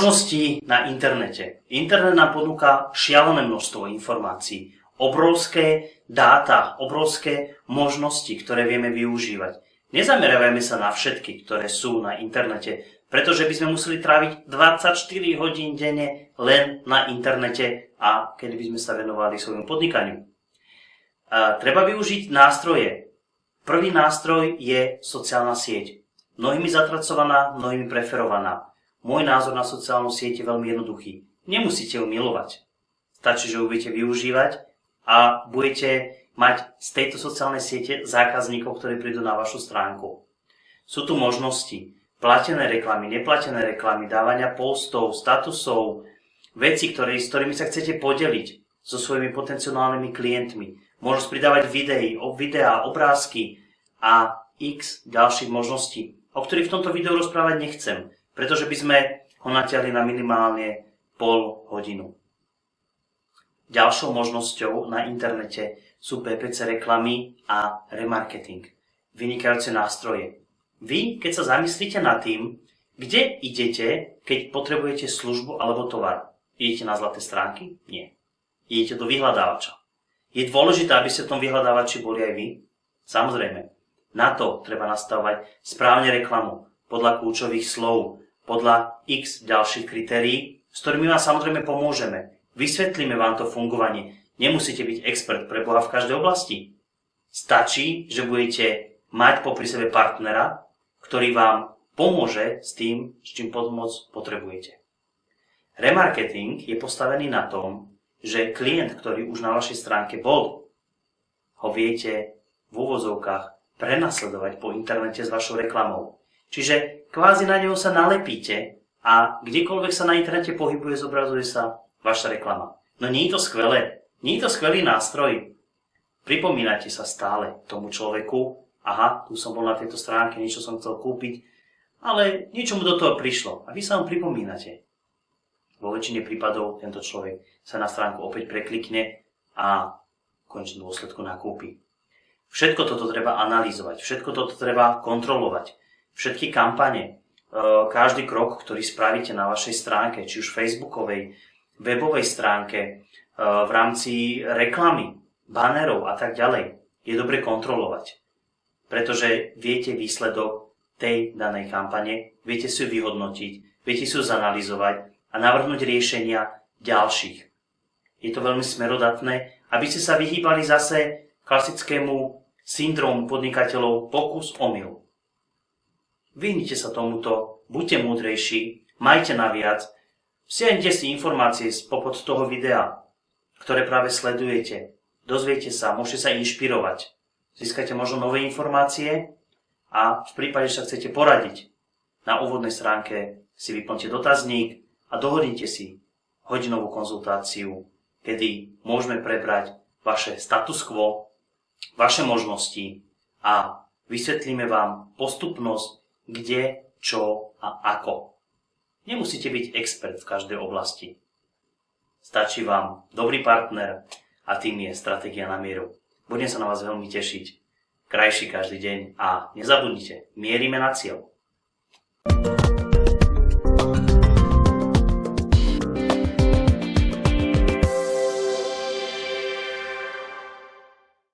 Možnosti na internete. Internet nám ponúka šialené množstvo informácií, obrovské dáta, obrovské možnosti, ktoré vieme využívať. Nezameriavajme sa na všetky, ktoré sú na internete, pretože by sme museli tráviť 24 hodín denne len na internete a kedy by sme sa venovali svojmu podnikaniu. Treba využiť nástroje. Prvý nástroj je sociálna sieť. Mnohými zatracovaná, mnohými preferovaná. Môj názor na sociálnu sieť je veľmi jednoduchý. Nemusíte ju milovať. Stačí, že ju budete využívať a budete mať z tejto sociálnej siete zákazníkov, ktorí prídu na vašu stránku. Sú tu možnosti platené reklamy, neplatené reklamy, dávania postov, statusov, veci, s ktorými sa chcete podeliť so svojimi potenciálnymi klientmi. Možnosť pridávať videá, obrázky a x ďalších možností, o ktorých v tomto videu rozprávať nechcem, pretože by sme ho natiahli na minimálne pol hodinu. Ďalšou možnosťou na internete sú PPC reklamy a remarketing. Vynikajúce nástroje. Vy, keď sa zamyslíte nad tým, kde idete, keď potrebujete službu alebo tovar. Idete na zlaté stránky? Nie. Idete do vyhľadávača. Je dôležité, aby ste v tom vyhľadávači boli aj vy? Samozrejme. Na to treba nastavovať správne reklamu, podľa kľúčových slov, podľa x ďalších kritérií, s ktorými vám samozrejme pomôžeme. Vysvetlíme vám to fungovanie. Nemusíte byť expert pre Boha v každej oblasti. Stačí, že budete mať popri sebe partnera, ktorý vám pomôže s tým, s čím pomoc potrebujete. Remarketing je postavený na tom, že klient, ktorý už na vašej stránke bol, ho viete v úvozovkách prenasledovať po internete s vašou reklamou. Čiže kvázi na neho sa nalepíte a kdekoľvek sa na internete pohybuje, zobrazuje sa vaša reklama. No nie je to skvelé. Nie je to skvelý nástroj. Pripomínate sa stále tomu človeku, aha, tu som bol na tejto stránke, niečo som chcel kúpiť, ale niečo mu do toho prišlo a vy sa vám pripomínate. Vo väčšine prípadov tento človek sa na stránku opäť preklikne a v konečnom dôsledku nakúpi. Všetko toto treba analyzovať, všetko toto treba kontrolovať. Všetky kampane, každý krok, ktorý spravíte na vašej stránke, či už facebookovej, webovej stránke, v rámci reklamy, banerov a tak ďalej, je dobre kontrolovať. Pretože viete výsledok tej danej kampane, viete si ju vyhodnotiť, viete si ju zanalyzovať a navrhnúť riešenia ďalších. Je to veľmi smerodatné, aby ste sa vyhýbali zase klasickému syndrómu podnikateľov pokus-omyl. Vyhnite sa tomuto, buďte múdrejší, majte naviac, siahnite si informácie spopod toho videa, ktoré práve sledujete. Dozviete sa, môžete sa inšpirovať. Získajte možno nové informácie a v prípade, že sa chcete poradiť, na úvodnej stránke si vyplňte dotazník a dohodnite si hodinovú konzultáciu, kedy môžeme prebrať vaše status quo, vaše možnosti a vysvetlíme vám postupnosť, kde, čo a ako. Nemusíte byť expert v každej oblasti. Stačí vám dobrý partner a tým je stratégia na mieru. Budem sa na vás veľmi tešiť. Krajší každý deň a nezabudnite, mierime na cieľ.